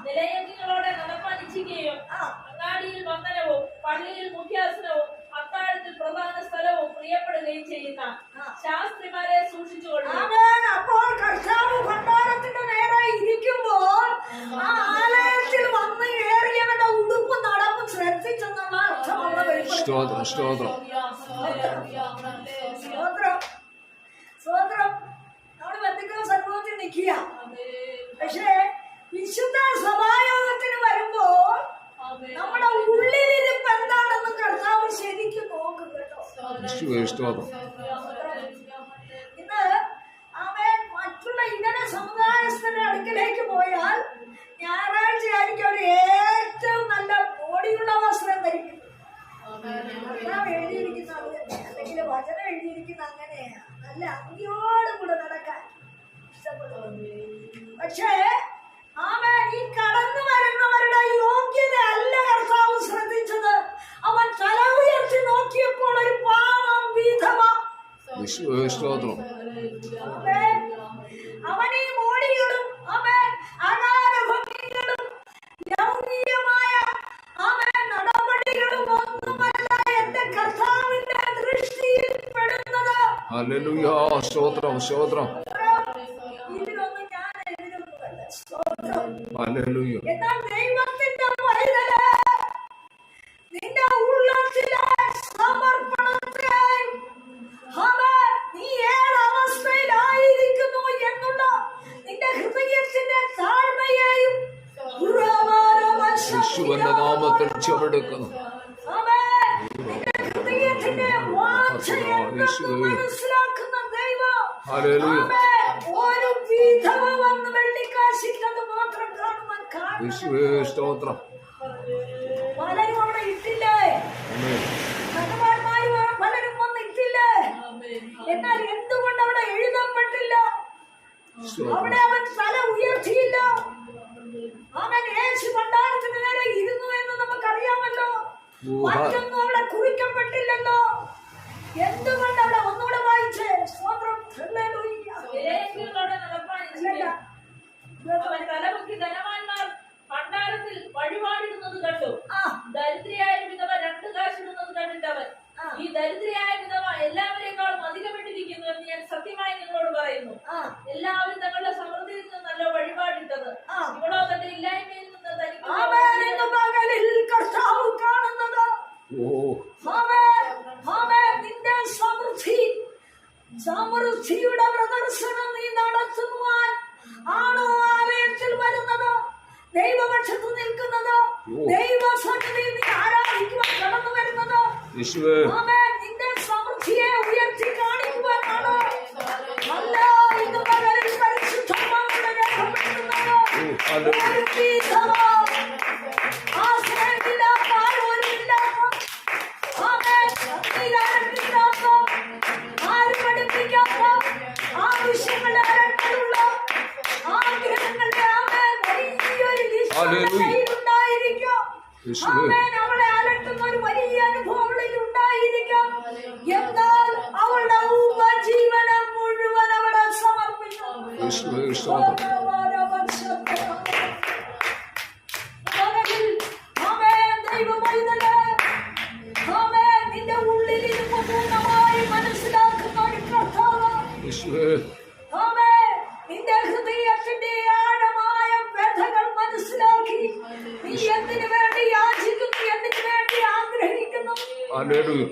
നിലയങ്ങളോടെ നടപ്പാൻ ഇച്ഛിക്കുകയും അങ്ങാടിയിൽ വന്ദനവും പള്ളിയിൽ മുഖ്യാസനവും അത്താഴത്തിൽ പ്രധാന സ്ഥലവും പ്രിയപ്പെടുകയും ചെയ്യുന്ന ശാസ്ത്രിമാരെ സൂക്ഷിച്ചുകൊള്ളും. അപ്പോൾ കർത്താവ് ഭണ്ഡാരത്തിന്റെ നേരെ ഇരിക്കുമ്പോൾ ആ ആലയത്തിൽ വന്ന് ഏറിയവന്റെ ഉടുപ്പ് നടപ്പ് ശ്രദ്ധിച്ചെന്നുള്ള അർത്ഥമുള്ള സ്വതന്ത്രം നമ്മുടെ ബന്ധുക്കൾ സംഭവത്തിൽ നിൽക്കുക. പക്ഷേ വിശുദ്ധ സഭായോഗത്തിന് വരുമ്പോൾ നമ്മുടെ ഉള്ളിലിരിപ്പ് എന്താണെന്ന് കർത്താവ് ശരിക്കും നോക്കും കേട്ടോ. ഇന്ന് അവൻ മറ്റുള്ള ഇതര സമുദായസ്ഥരുടെ അടുക്കലേക്ക് പോയാൽ ഞായറാഴ്ച ആയിരിക്കും അവർ ഏറ്റവും നല്ല ബോഡിയുള്ള വസ്ത്രം ധരിക്കുന്നത്. എഴുതിയിരിക്കുന്ന അല്ലെങ്കിൽ വചനം എഴുതിയിരിക്കുന്ന അങ്ങനെയാ, നല്ല അങ്ങിയോടും കൂടെ നടക്കാൻ ഇഷ്ടപ്പെടുന്നു. പക്ഷേ അവൻ ഈ കടന്നു വരുന്നവരുടെ യോഗ്യത അല്ല കർത്താവ് ശ്രദ്ധിച്ചത്. അവൻ തല ഉയർത്തി നോക്കിയപ്പോൾ ഒരു പാവം വിധവ. അവൻ ഈ മോടികളും അവൻ അനാരഭംഗികളും ലൗകികമായ അവൻ നടപടികളും ഒന്നുമല്ല എന്റെ കർത്താവിന്റെ ദൃഷ്ടിയിൽ പെടുന്നത്. എന്നാൽ ദൈവത്തിന്റെ പൈതലേ, നിന്റെ ഉള്ളത്തിലെ സമർപ്പണത്തെയും നീ ഏതവസ്ഥയിലായിരിക്കുന്നു എന്നുള്ള നിന്റെ ഹൃദയത്തിന്റെ താഴ്മയെയും നാമത്തിൽ ചെവിടുക്കുന്നു. നിന്റെ ഹൃദയത്തിന്റെ മനസ്സിലാക്കുന്ന ദൈവം ഒരു വിധവ വന്ന് വെള്ളിക്കാശിട്ടത് മാത്രം കാണുവാൻ സ്തോത്രം. പലരും അവിടെ ഇട്ടില്ലേ, ഭഗവാന്മാരും പലരും വന്ന് ഇട്ടില്ലേ, എന്നാൽ എന്തുകൊണ്ട് അവിടെ എഴുതപ്പെട്ടില്ല? അവിടെ അവൻ തല ഉയർത്തിയില്ല. അവൻ യേശു ഭണ്ഡാരത്തിന് നേരെ ഇരുന്നു എന്ന് നമുക്കറിയാമല്ലോ. മറ്റൊന്നും അവിടെ കുറിക്കപ്പെട്ടില്ലല്ലോ. എന്തുകൊണ്ട് അവിടെ ഒന്നുകൂടെ വായിച്ചേ? സ്വതന്ത്രം തലമുക്കി ധനവാന്മാർ ഭണ്ഡാരത്തിൽ വഴിപാടിടുന്നത് കണ്ടു. ദരിദ്രയായ വിധവ 2 കാശിടുന്നത് കണ്ടിട്ടവൻ, ഈ ദരിദ്രയായ വിധവ എല്ലാവരെക്കാളും അധികപ്പെട്ടിരിക്കുന്നു എന്ന് ഞാൻ സത്യമായി നിങ്ങളോട് പറയുന്നു. എല്ലാവരും തങ്ങളുടെ സമൃദ്ധിയിൽ നിന്നല്ലോ വഴിപാടിട്ടത്, ഇവളോ തന്റെ ഇല്ലായ്മയിൽ നിന്ന് നിന്റെ സമൃദ്ധിയുടെ പ്രദർശനം നീ നടത്തുവാൻ ആണോ ആലയത്തിൽ വരുന്നത്, ദൈവപക്ഷത്ത് നിൽക്കുന്നത്, ദൈവസന്നിധിയിൽ നീ ആരാധിക്കുവാൻ കടന്നു വരുന്നത്? നിന്റെ സമൃദ്ധിയെ ഉയർത്തി കാണിക്കുവാനാണോ? അല്ല, ഇന്ന് പകലിൽ പരിശുദ്ധമാണെന്ന് രേഖപ്പെടുത്തുന്നത് ആശ്രയമില്ലാത്ത ആരോരുമില്ലാത്ത ആരും പഠിപ്പിക്കാത്ത ആവശ്യങ്ങളുടെ അരങ്ങളുള്ള ആഗ്രഹങ്ങളുടെ വലിയൊരു അവളെ അലട്ടുന്ന ഒരു വലിയ അനുഭവങ്ങളിൽ ഉണ്ടായിരിക്കാം. എന്നാൽ അവളുടെ ഉപജീവനം മുഴുവൻ അവളെ സമർപ്പിക്കും. നിന്റെ ഉള്ളിലിരുന്ന് പൂർണ്ണമായി മനസ്സിലാക്കുന്ന ഒരു കർത്താവ്, നിന്റെ ഹൃദയത്തിന്റെ ആഴമായ വ്യഥകൾ മനസ്സിലാക്കി നീ എന്തിനു വേണ്ടി യാചിക്കുന്നു, എന്തിനു വേണ്ടി ആഗ്രഹിക്കുന്നു,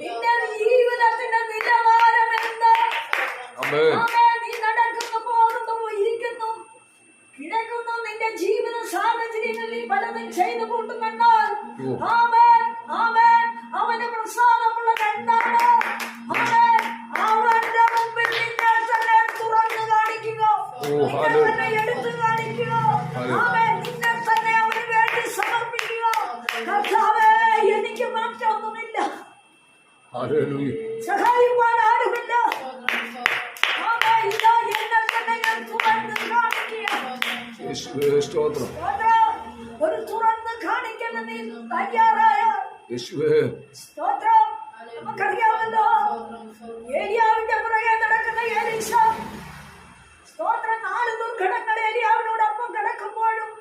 നിന്റെ ജീവിതത്തിന്റെ നിലവാരം എന്താ, നീ നടക്കുന്നു, പോകുന്നു, ഇരിക്കുന്നു, കിടക്കുന്നു, നിന്റെ ജീവിത സാഹചര്യങ്ങളിൽ പലതും ചെയ്തു കൂട്ടുമെന്നാൽ അവന് പ്രസാദമുള്ളത് എന്താണ്? അവന്റെ മുമ്പിൽ നിന്നെ തന്നെ തുറന്നു കാണിക്കുക, തന്നെ എടുത്തു കാണിക്കുക, നിന്നെ തന്നെ അവന് വേണ്ടി സമർപ്പിക്കുക. കർത്താവേ, എനിക്ക് മാറ്റമൊന്നുമില്ല, സഹായിക്കാൻ ആരുമില്ല, എന്നെ തന്നെ ഞാൻ തുറന്ന് കാണിക്കുക. ഒരു തുറന്ന് കാണിക്കുന്ന നീ തയ്യാറായ സ്തോത്രം. നമുക്കറിയാമല്ലോ, ഏലിയാവിന്റെ പുറകെ നടക്കുന്ന എലീശ, സ്തോത്രം, 4 ദുർഘടങ്ങൾ ഏലിയാവിനോടൊപ്പം കിടക്കുമ്പോഴും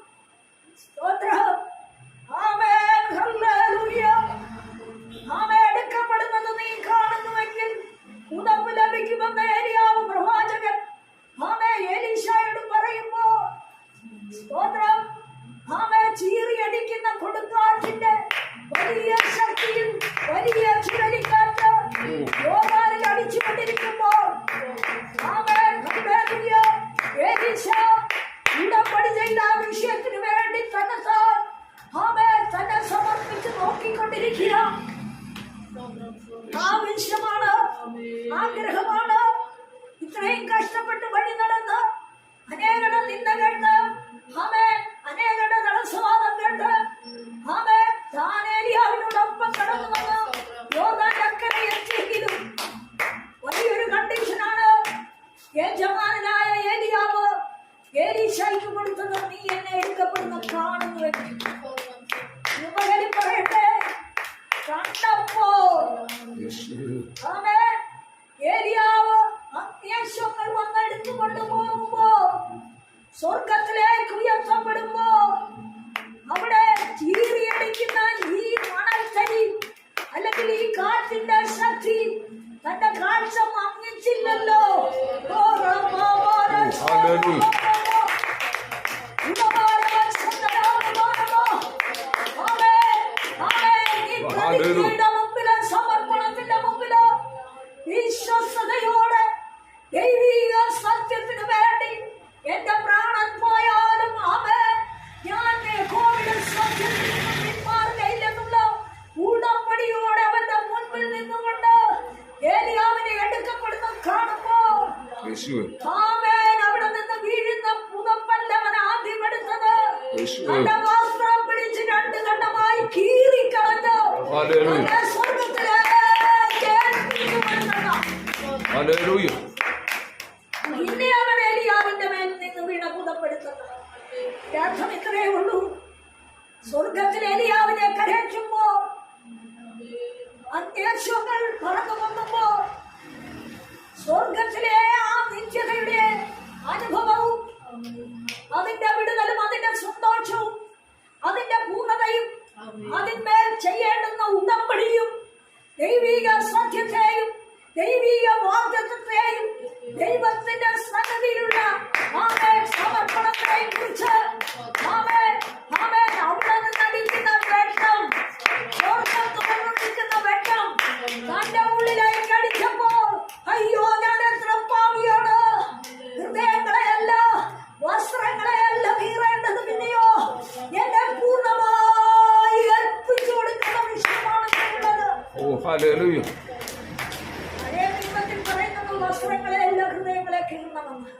ഉടമ്പടി ചെയ്ത ആ വിഷയത്തിന് വേണ്ടി തന്നെ തന്നെ സമർപ്പിച്ച് നോക്കിക്കൊണ്ടിരിക്കുക. ആവശ്യമാണ്, ആഗ്രഹമാണ്. ഇത്രയും കഷ്ടപ്പെട്ട് വഴി നടന്ന് അനേകരുടെ നിന്ന കേട്ട് അനേകരുടെ തടസ്സവാദം കേട്ട് താനേലിയാവിനോടൊപ്പം കടന്നു വന്ന് യോർദാൻ അക്കരെ എത്തിയെങ്കിലും വലിയൊരു കണ്ടീഷനാണ് യജമാനായ ഏലിയാവ് ഏലീശായ്ക്ക് കൊടുത്തത്. നീ എന്നെ എടുക്കപ്പെടുന്ന കാണുന്നു. പറയട്ടെ, കണ്ടപ്പോ ഏലിയാവ് അത്യാവശ്യങ്ങൾ വന്നെടുത്തു കൊണ്ടുപോകുമ്പോ സ്വർഗത്തിലേക്ക് ഉയർത്തപ്പെടുമ്പോ അവിടെ ചീറിയടിക്കുന്ന ഈ മണൽത്തരി അല്ലെങ്കിൽ ഈ കാറ്റിന്റെ ശക്തി തന്റെ കാഴ്ച മങ്ങിച്ചില്ലല്ലോ. മുമ്പില് സമർപ്പണത്തിന്റെ മുമ്പില് വിശ്വസതയോടെ ദൈവിക സത്യത്തിന് വേണ്ടി എന്റെ പ്രാണൻ പോയാലും ഞാൻ യഹോവയുടെ സത്യത്തിൽ നിന്ന് പിന്മാറുകയില്ലെന്നുള്ള ഉടമ്പടിയോടെ അവന്റെ മുൻപിൽ നിന്നുകൊണ്ട് ഏലിയാവിനെ എടുക്കപ്പെടുന്ന കാണുമ്പോ അവിടെ നിന്ന് വീഴുന്ന പുതപ്പല്ല അവൻ ആദ്യം എടുത്തത്. തന്റെ വസ്ത്രം പിടിച്ച് രണ്ട് ഖണ്ഡമായി കീറിക്കളഞ്ഞു പിന്നെ അവൻ ഏലിയാവിന്റെ മേൽ നിന്ന് വീണ പുതപ്പെടുത്തുന്നത്. അർത്ഥം ഇത്രയേ ഉള്ളൂ. സ്വർഗത്തിൽ ഏലിയാവിനെ കരയ്ക്കുമ്പോ അത്യാവശ്യങ്ങൾ പറന്നു വന്നുമ്പോ സ്വർഗത്തിലെ ആ നിത്യതയുടെ അനുഭവവും അതിന്റെ വിടുതലും അതിന്റെ സന്തോഷവും അതിന്റെ പൂർണ്ണതയും അതിന്മേൽ ചെയ്യേണ്ടുന്ന ഉടമ്പടിയും ദൈവിക സത്യത്തെയും ദൈവിക വാഗ്ദത്തത്തെയും ദൈവത്തിന്റെ സന്നദ്ധിയിലുള്ള സമർപ്പണത്തെയും കുറിച്ച് അവിടെ നിന്നടിക്കുന്ന വെട്ടം, സ്വർഗം തുറന്നിരിക്കുന്ന വെട്ടം തന്റെ ഉള്ളിലേക്ക് അടിച്ചപ്പോൾ അയ്യോ ഞാൻ എത്ര പാവിയാണ്. ഹൃദയങ്ങളെയല്ല വസ്ത്രങ്ങളെയല്ല കീറേണ്ടത്, പിന്നെയോ എന്നെ പൂർണ്ണമായി ഏൽപ്പിച്ചു കൊടുക്കുന്ന വിഷയമാണ് ചെയ്യുന്നത്. പഴയ നിയമത്തിൽ പറയുന്നത് വസ്ത്രങ്ങളെയല്ല ഹൃദയങ്ങളെ കീറണമെന്ന്.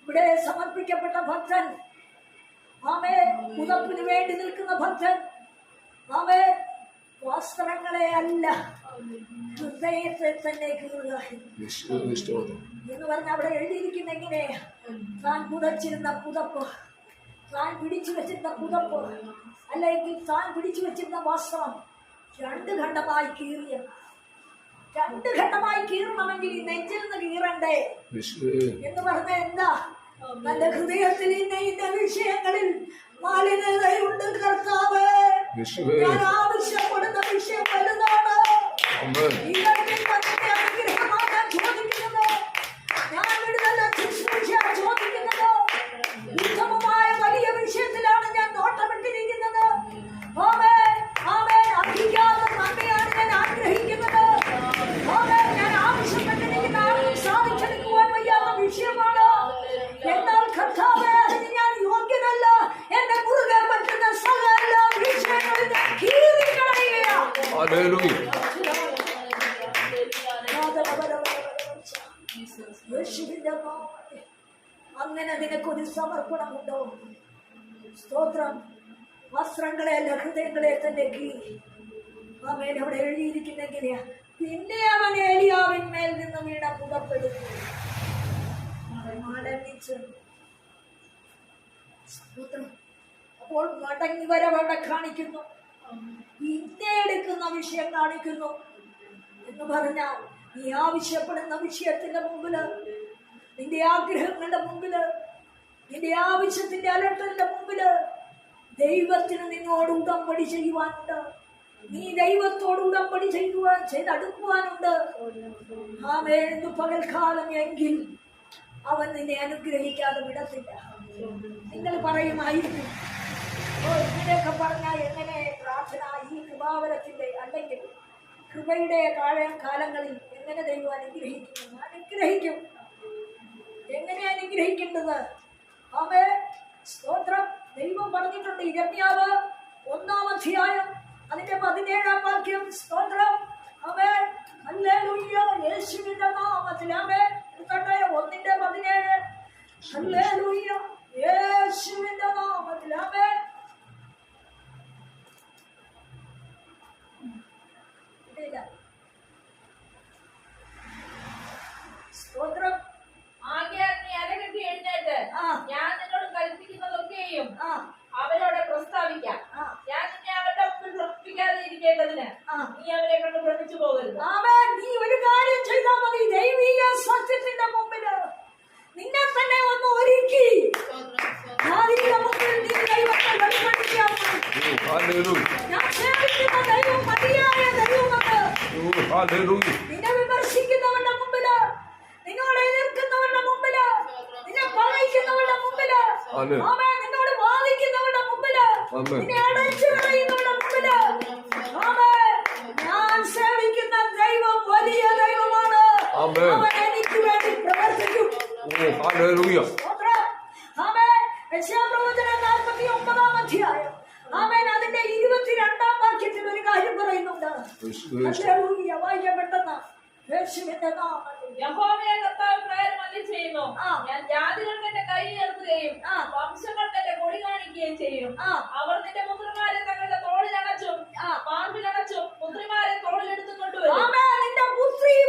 ഇവിടെ സമർപ്പിക്കപ്പെട്ട ഭക്തൻ പുതപ്പിന് വേണ്ടി നിൽക്കുന്ന ഭക്തൻ വസ്ത്രങ്ങളെ അല്ല ഹൃദയത്തെ തന്നെ കീറുക എന്ന് പറഞ്ഞ അവിടെ എഴുതിയിരിക്കുന്ന എങ്ങനെയാ? താൻ പുതച്ചിരുന്ന പുതപ്പ്, താൻ പിടിച്ചു വെച്ചിരുന്ന പുതപ്പ് അല്ലെങ്കിൽ താൻ പിടിച്ചു വെച്ചിരുന്ന വസ്ത്രം രണ്ട് ഖണ്ഡമായി കീറിയ. രണ്ട് ഖണ്ഡമായി കീറണമെങ്കിൽ ഈ നെഞ്ചിൽ നിന്ന് കീറണ്ടേ എന്ന് പറഞ്ഞ എന്താ? തന്റെ ഹൃദയത്തിൽ ഇന്ന വിഷയങ്ങളിൽ മാലിന്യതയുണ്ട് കർത്താവ്. ഞാൻ ആവശ്യപ്പെടുന്ന വിഷയം വലുതാണ്. അനുഗ്രഹമാണ് ചോദിക്കുന്നത്. ഞാൻ വിടുതല ശുശ്രൂഷ ചോദിക്കുന്നത്. ഉത്തമമായ വലിയ വിഷയത്തിലാണ് ഞാൻ നോട്ടമിട്ടിരിക്കുന്നത്. അധികാരം നന്ദിയാണ് ഞാൻ ആഗ്രഹിക്കുന്നത്. ഞാൻ ആവശ്യപ്പെട്ടിരിക്കുന്ന ആർക്കും സാധിച്ചെടുക്കുവാൻ വയ്യാത്ത വിഷയമാണ്. എന്നാൽ കർത്താവേ, അതിന് ഞാൻ യോഗ്യനല്ല. എന്നെ മുറുകെ പറ്റുന്ന സകല വിഷയങ്ങളിൽ ഞാൻ കീറിക്കളയുകയാണ്. അങ്ങനെ നിനക്കൊരു സമർപ്പണമുണ്ടോ? സ്തോത്രം. വസ്ത്രങ്ങളെയല്ല ഹൃദയങ്ങളെ തന്നെ കീറി. അവൻ അവിടെ എഴുതിയിരിക്കുന്ന എങ്ങനെയാ? പിന്നെ അവൻ ഏലിയാവിന്മേൽ നിന്ന് വീണ പുതപ്പെടുത്തു. അപ്പോൾ മടങ്ങി വരവവിടെ കാണിക്കുന്നു, പിന്നെ എടുക്കുന്ന വിഷയം കാണിക്കുന്നു. എന്ന് പറഞ്ഞാൽ നീ ആവശ്യപ്പെടുന്ന വിഷയത്തിന്റെ മുമ്പില്, നിന്റെ ആഗ്രഹങ്ങളുടെ മുമ്പില്, നിന്റെ ആവശ്യത്തിന്റെ അലട്ടലിന്റെ മുമ്പില് ദൈവത്തിന് നിന്നോട് ഉടമ്പടി ചെയ്യുവാനുണ്ട്. നീ ദൈവത്തോട് ഉടമ്പടി ചെയ്തടുക്കുവാനുണ്ട്. ആമേൻ. പകൽക്കാലം എങ്കിൽ അവൻ നിന്നെ അനുഗ്രഹിക്കാതെ വിടത്തില്ല. നിങ്ങൾ പറയുമായിരിക്കും, ഇങ്ങനെയൊക്കെ പറഞ്ഞാൽ എങ്ങനെ പ്രാർത്ഥന ഈ കൃപാവരത്തിന്റെ അല്ലെങ്കിൽ കൃപയുടെ കാലങ്ങളിൽ എങ്ങനെ ദൈവം അനുഗ്രഹിക്കും? അനുഗ്രഹിക്കും. എങ്ങനെയാ അനുഗ്രഹിക്കേണ്ടത്? ആമേ സ്തോത്രം. ദൈവം പറഞ്ഞിട്ടുണ്ട് ഇരമ്യാവ് 1-ാം അധ്യായം അതിന്റെ 17-ാം വാക്യം. സ്തോത്രം. ആമേ ഹല്ലേലൂയ. യേശുവിന്റെ നാമത്തിൽ ആമേ 1:17. ഹല്ലേലൂയ. യേശുവിന്റെ നാമത്തിൽ ആമേ. സ്തോത്രം. ആകയാൽ നീ അരകെട്ടി എഴുന്നേറ്റ് ഞാൻ നിന്നോട് കൽപ്പിക്കുന്നതൊക്കെയും ആ അവരോട് പ്രസ്താവിക്കാം. ഞാൻ നിന്നെ അവരുടെ മുമ്പിൽ ഭ്രമിപ്പിക്കാതെ ഇരിക്കേണ്ടതിന് നീ അവരെ കൊണ്ട് ഭ്രമിച്ചു പോകരുത്. ആമേൻ. നീ ഒരു കാര്യം ചെയ്താൽ മതി. ദൈവീക സത്യത്തിന്റെ മുമ്പില് നിന്നെ തന്നെ ഒന്ന് ഒരുക്കി ജാതിയുടെ മുമ്പിൽ നീ ദൈവത്തെ വെളിപ്പെടുത്തിയാൽ മതി. ഞാൻ സേവിക്കുന്ന ദൈവം മതിയായ ദൈവമാണ്. നിന്നെ വിമർശിക്കുന്നവരുടെ മുമ്പില്, നിന്നോട് എതിർക്കുന്നവരുടെ മുമ്പില്, നിന്നെ പറയിക്കുന്നവരുടെ മുമ്പില്, ആമേൻ, നിന്നോട് വാദിക്കുന്നവരുടെ മുമ്പില്, നിന്നെ അടച്ചു കളയുന്നവരുടെ മുമ്പില്, ആമേൻ, ഞാൻ സേവിക്കുന്ന ദൈവം വലിയ ദൈവമാണ്. അവൻ എനിക്ക് വേണ്ടി പ്രവർത്തിക്കും. സ്തോത്രം. ആമേൻ. യെശയ്യാപ്രവചനം 49-ാം അധ്യായം ആമേൻ അതിന്റെ 22-ാം വാക്യത്തിൽ ഒരു കാര്യം പറയുന്നുണ്ട്. ഹല്ലേലൂയ. വായിക്കാൻ പെട്ടെന്ന്. യേശുവിന്റെ നാമത്തിൽ. യഹോവയെ കർത്താവ് പ്രകാരം അരുളിച്ചെയ്യുന്നു. ഞാൻ ജാതികൾക്ക് എന്റെ കൈ ഉയർത്തുകയും വംശങ്ങൾക്ക് എന്റെ കൊടി കാണിക്കുകയും ചെയ്യും. അവർ നിന്റെ പുത്രന്മാരെ തങ്ങളുടെ തോളിലണച്ചും മാർബിലണച്ചും പുത്രിമാരെ തോളിലെടുത്തും കൊണ്ടുവരും. ആമേൻ. നിന്റെ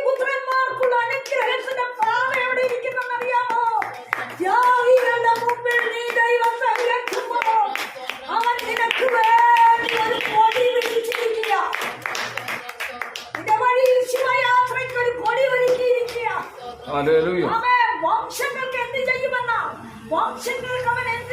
പുത്രന്മാർക്കുള്ള അനുഗ്രഹത്തിന്റെ പാത എവിടെ ഇരിക്കുന്നെന്ന് അറിയാമോ? ജാതികളുടെ മുമ്പിൽ നീ ദൈവത്തെ ഉയർത്തുമ്പോൾ അവൻ നിനക്ക് വേണ്ടി ഒരു കൊടി വിരിച്ചിരിക്കുക. നിന്റെ വഴിയിൽ ശിവയാത്രയ്ക്ക് ഒരു കൊടി ഒരുക്കിയിരിക്കുക. ആമേൻ. വംശങ്ങൾക്ക് എന്ത് ചെയ്യുമെന്ന വംശങ്ങൾക്ക് അവൻ എന്ത്